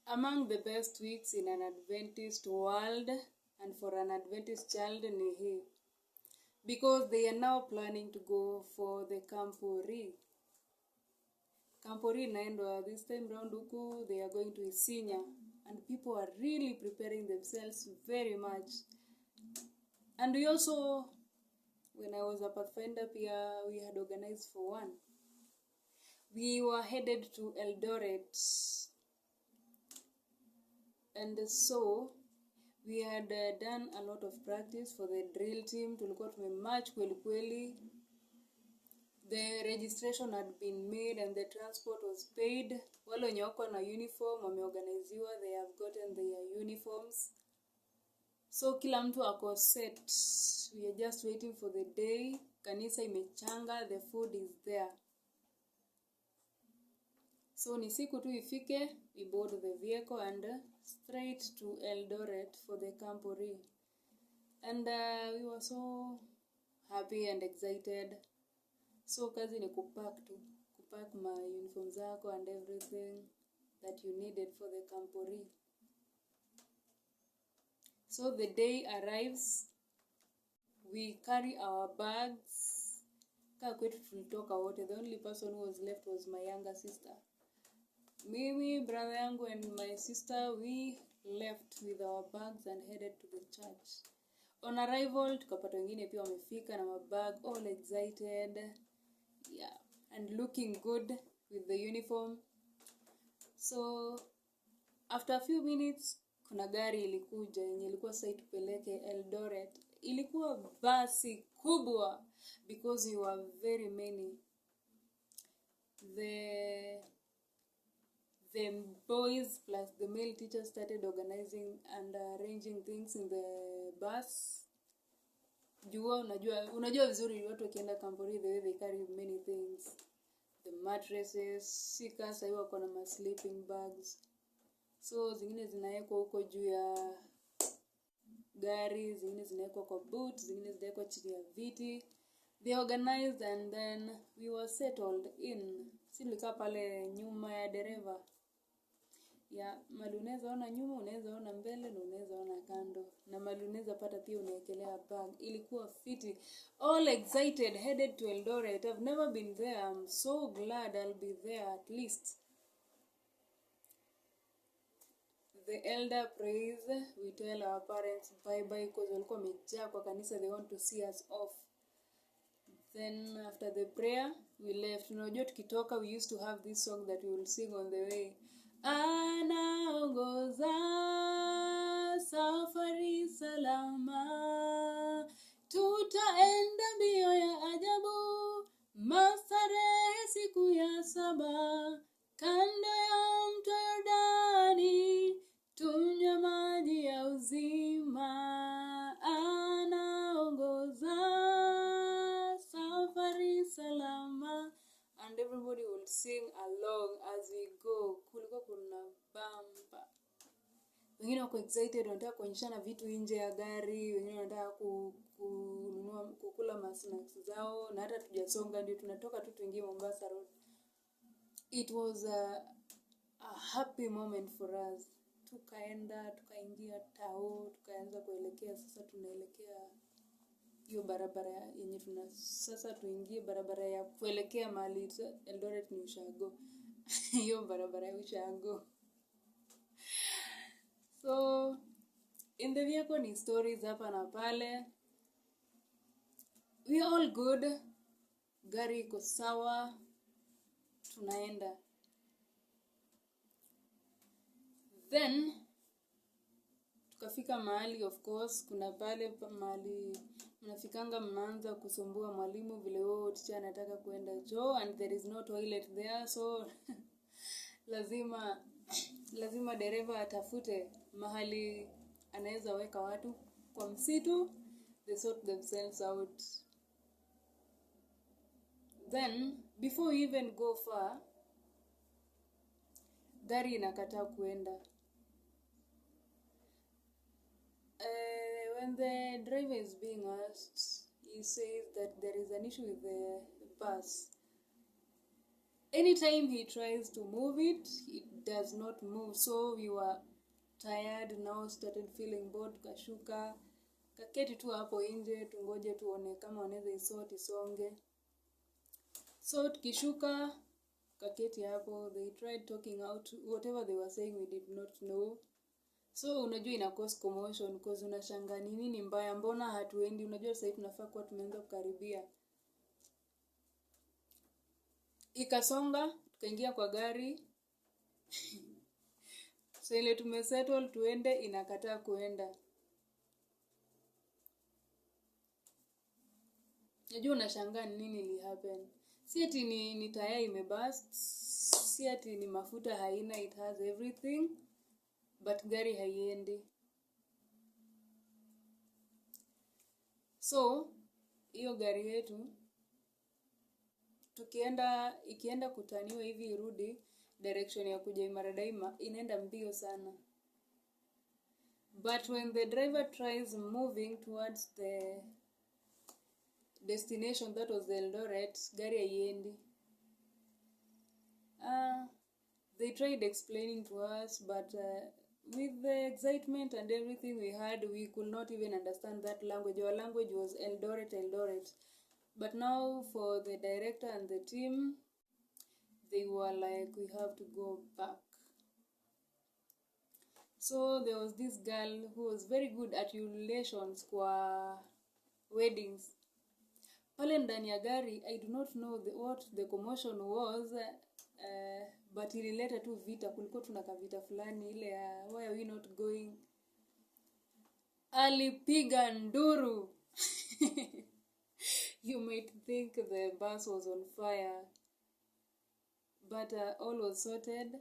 Among the best weeks in an Adventist world and for an Adventist child ni hii, because they are now planning to go for the camporee. Camporee inaendwa this time round huku, they are going to Isinya, and people are really preparing themselves very much. And we also, when I was a Pathfinder pia, we had organized for one. We were headed to Eldoret, and so we had done a lot of practice for the drill team. Tulikuwa tumemarch kweli kweli. The registration had been made and the transport was paid. Wale wenye wako na uniform wameorganiziwa, they have gotten their uniforms. So kila mtu ako set. We are just waiting for the day. Kanisa imechanga, the food is there. So ni siku tu ifike, we board the vehicle and straight to Eldoret for the camporee. And we were so happy and excited. So kazi ni kupack my uniform zako and everything that you needed for the camporee. So the day arrives, we carry our bags. Kaa kwetu tulitoka wote. The only person who was left was my younger sister. Mimi, brother yangu and my sister, we left with our bags and headed to the church. On arrival, tukapata wengine pia wamefika na mabag, all excited. Yeah, and looking good with the uniform. So, after a few minutes, kuna gari ilikuja yenye ilikuwa sasa itupeleke Eldoret. Ilikuwa basi kubwa because we were very many. The boys plus the male teachers started organizing and arranging things in the bus. Unajua vizuri watu wakienda camporee the way they carry many things. The mattresses, sika sasa hiyo wako na sleeping bags. So zingine zinawekwa huko juu ya gari, zingine zinawekwa kwa boot, zingine zinawekwa chini ya viti. They organized and then we were settled in. Si tulikaa pale nyuma ya dereva. Ya mali unaweza ona nyuma, unaweza ona mbele na unaweza ona kando. Na mali unaweza pata pia unaekelea bag. Ilikuwa fiti. All excited, headed to Eldoret. I've never been there. I'm so glad I'll be there at least. The elder prays. We tell our parents bye-bye because walikuwa wamejaa kwa kanisa. They want to see us off. Then after the prayer, we left. Unajua tukitoka, we used to have this song that we will sing on the way. Anaongoza safari salama, tutaenda mbio ya ajabu, Mastarehe siku ya 7, kando ya mto Yordani, tunywe maji ya uzima. Anaongoza safari salama. And everybody will sing along as we go. Kulikuwa kuna bamba. Wengine wako excited, wanataka kuonyeshana vitu nje ya gari, wengine wanataka kukula snacks zao, na hata tujasonga ndio tunatoka tu tuingie Mombasa Road. It was a happy moment for us. Tukaingia tao, tukaanza kuelekea, sasa tunaelekea hiyo barabara yenye sasa tuingie barabara ya kuelekea mahali Eldoret ni Ushago. Hiyo barabara ya Ushago. So in the vehicle ni stories hapa na pale. We are all good. Gari iko sawa. Tunaenda. Then tukafika mahali, of course kuna pale mahali mnafikanga mnaanza kusumbua mwalimu vile teacher anataka kuenda choo and there is no toilet there, so lazima dereva atafute mahali anaweza weka watu kwa msitu. They sort themselves out. Then before we even go far, gari inakataa kuenda. When the driver is being asked, he says that there is an issue with the bus. anytime he tries to move it, it does not move. So we were tired now, started feeling bored, tukashuka kaketi tu hapo nje tungoje tuone kama wanaweza isort isonge. So tukishuka kaketi hapo, they tried talking out, whatever they were saying we did not know. So unajua ina cause commotion because unashangaa ni nini mbaya, mbona hatuendi? Unajua sasa hivi tunafaa kuwa tumeanza kukaribia. Ikasonga, tukaingia kwa gari. So ile tumesettle tuende, inakataa kuenda. Unajua unashangaa ni nini li happen. Si ati ni tire imebust, si ati ni mafuta haina, it has everything, but gari haiendi. So hiyo gari yetu ikienda kutaniwa hivi irudi direction ya kuja Imara Daima, inaenda mbio sana. But when the driver tries moving towards the destination, that was the Eldoret, gari haiendi. They tried explaining to us, but with the excitement and everything we had, we could not even understand that language. Our language was Eldoret. But now for the director and the team, they were like, we have to go back. So there was this girl who was very good at relations kwa weddings. Pale ndani ya gari, I do not know what the commotion was, but ilileta tu vita. Kulikuwa tunaka vita fulani ile ya why are we not going. Alipiga nduru. You might think the bus was on fire, but all was sorted.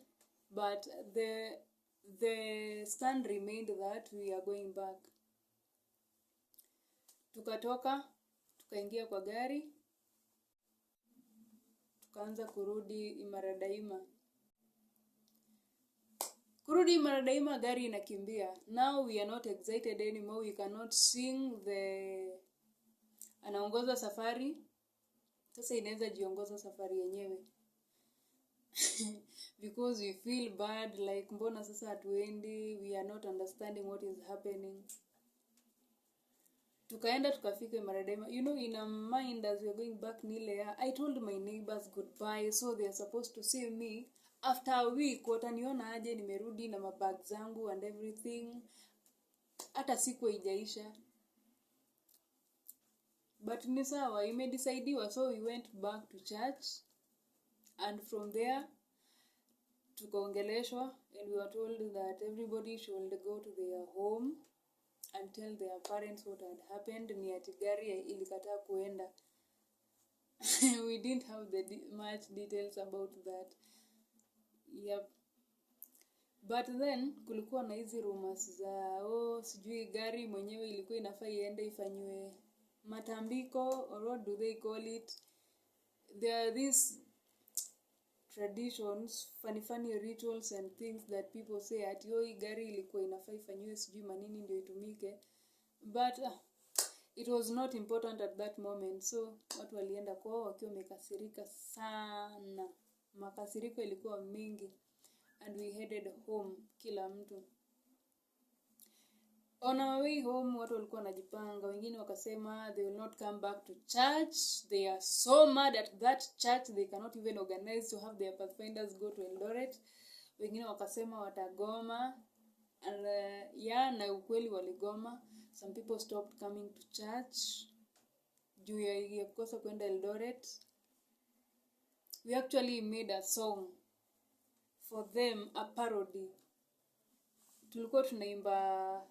But the stand remained that we are going back. Tukatoka, tukaingia kwa gari, tukaanza kurudi Imara Daima. Kurudi Imara Daima, gari inakimbia. Now we are not excited anymore. We cannot sing anaongoza safari. Sasa inaweza jiongoza safari yenyewe. Because we feel bad, like mbona sasa hatuendi, we are not understanding what is happening. Tukaenda tukafika Imara Daima. You know, in our mind as we are going back nile, I told my neighbors goodbye, so they are supposed to see me after a week. Wataniona aje nimerudi na mabag zangu and everything. Hata siku haijaisha. But ni sawa, imedecidiwa, so we went back to church. And from there, tukaongeleshwa, and we were told that everybody should go to their home and tell their parents what had happened. Ni ati gari ilikataa kuenda. We didn't have much details about that. Yep. But then kulikuwa na hizi rumors za sijui gari mwenyewe ilikuwa inafaa iende ifanywe matambiko, or what do they call it. There are these traditions, funny rituals and things that people say at hii gari ilikuwa inafaa ifanywe sijui manini ndio itumike. But it was not important at that moment. So watu walienda kwao wakiwa wamekasirika sana. Makasiriko ilikuwa mingi. And we headed home, kila mtu. On our way home, watu walikuwa wanajipanga. Wengine wakasema they will not come back to church. They are so mad at that church, they cannot even organize to have their pathfinders go to Eldoret. Wengine wakasema watagoma. And na ukweli waligoma. Some people stopped coming to church juu ya kukosa kwenda Eldoret. We actually made a song for them, a parody. Tulikuwa tunaimba,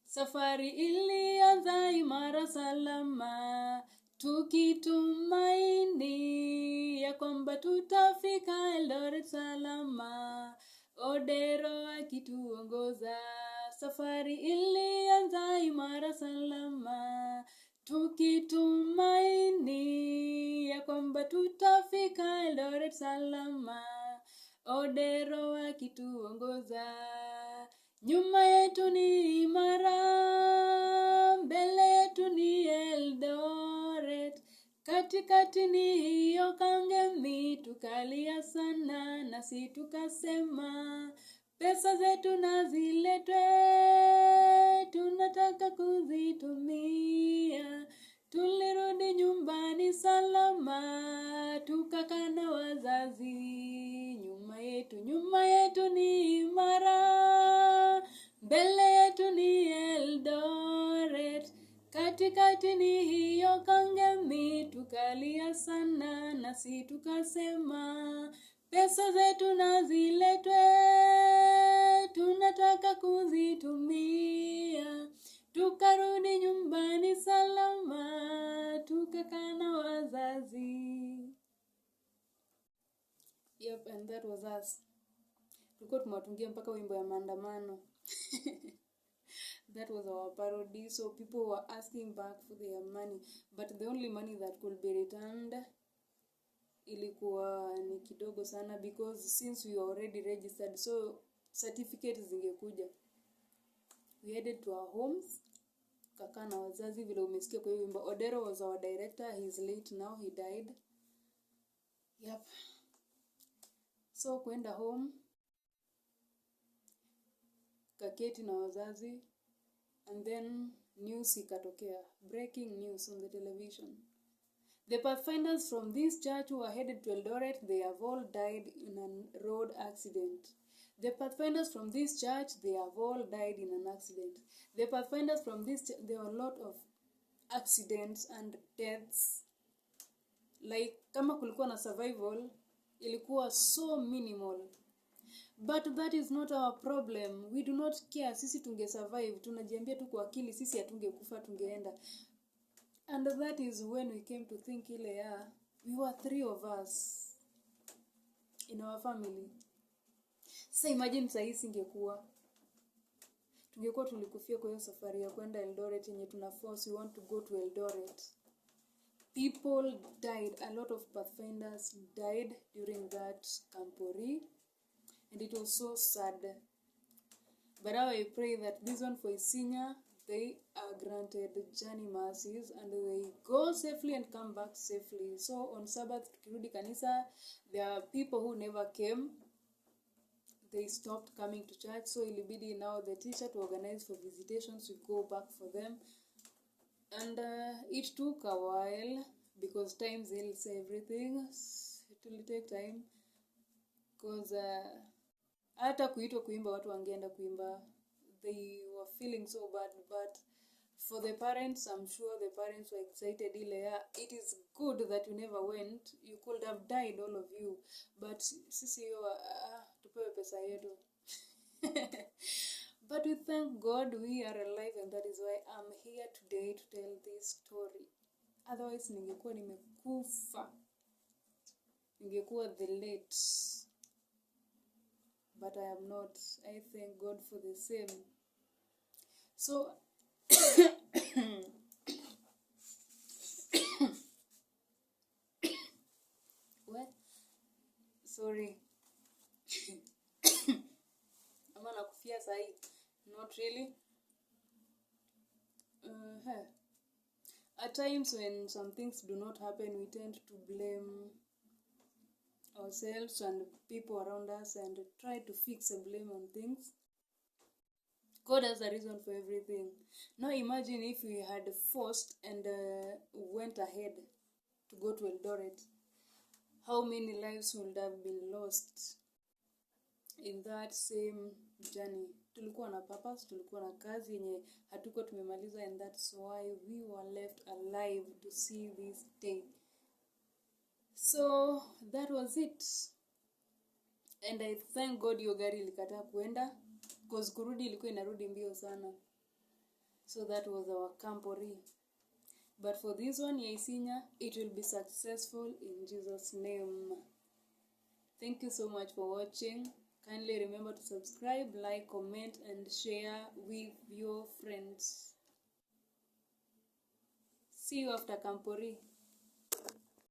safari ilianza Imara salama, tukitumaini ya kwamba tutafika Eldoret salama, Odero akituongoza. Safari ilianza Imara salama, tukitumaini ya kwamba tutafika Eldoret salama, Odero akituongoza. Nyuma yetu ni Imara, mbele yetu ni Eldoret, Katikati ni hiyo kangemi, tukalia sana nasi tukasema, pesa zetu na ziletwe, tunataka kuzitumia. Tulirudi nyumbani salama, tukakaa na wazazi. Nyuma yetu ni imara, mbele yetu ni Eldoret. Katikati ni hiyo kangemi, tukalia sana nasi tukasema, pesa zetu na ziletwe, tunataka kuzitumia. Tukarudi nyumbani salama, tukakaa na wazazi. Yep, and that was us. Tulikuwa tumewatungia mpaka wimbo ya maandamano. That was our parody, so people were asking back for their money, but the only money that could be returned ilikuwa ni kidogo sana, because since we were already registered, so certificates zingekuja. We headed to our homes, kakaa na wazazi vile umesikia kwa hiyo wimbo. Odero was our director, he's late now, he died. Yep. So kwenda home, kaketi na wazazi, and then news ikatokea, breaking news on the television. The pathfinders from this church who were headed to Eldoret, they have all died in a road accident. The pathfinders from this church, they have all died in an accident. The pathfinders from this church, there were a lot of accidents and deaths. Like, kama kulikuwa na survival, ilikuwa so minimal. But that is not our problem. We do not care. Sisi tunge survive. Tunajiambia tu kwa akili sisi hatungekufa, tungeenda. And that is when we came to think ile ya, we were 3 of us in our family. Sasa imagine sahii singekuwa. Tungekuwa tulikufia kwa hiyo safari ya kwenda Eldoret yenye tunaforce, we want to go to Eldoret. People died. A lot of pathfinders died during that camporee. And it was so sad. But now I pray that this one for Isinya, they are granted journey mercies and they go safely and come back safely. So on Sabbath, tukirudi kanisa, there are people who never came. They stopped coming to church. So ilibidi now the teacher to organize for visitations, we go back for them. And it took a while because time heals everything. It will take time. Because hata kuitwa kuimba watu wangeenda kuimba. They were feeling so bad, but for the parents, I'm sure the parents were excited. It is good that you never went. You could have died, all of you. But sisi tupewe pesa yetu. But we thank God we are alive, and that is why I'm here today to tell this story. Otherwise, ningekuwa nimekufa. Ningekuwa the late. But I am not. I thank God for the same. So, what? Sorry. Ama nakufia sahi. Not really. At times when some things do not happen, we tend to blame ourselves and people around us and try to fix and blame on things. God has a reason for everything. Now imagine if we had forced and went ahead to go to Eldoret. How many lives would have been lost in that same journey? Tulikuwa na purpose, tulikuwa na kazi yenye hatuko tumemaliza, and that's why we were left alive to see this day. So that was it. And I thank God hiyo gari ilikataa kuenda, because kurudi ilikuwa inarudi mbio sana. So that was our camporee. But for this one, Isinya, it will be successful in Jesus' name. Thank you so much for watching. Kindly remember to subscribe, like, comment, and share with your friends. See you after camporee.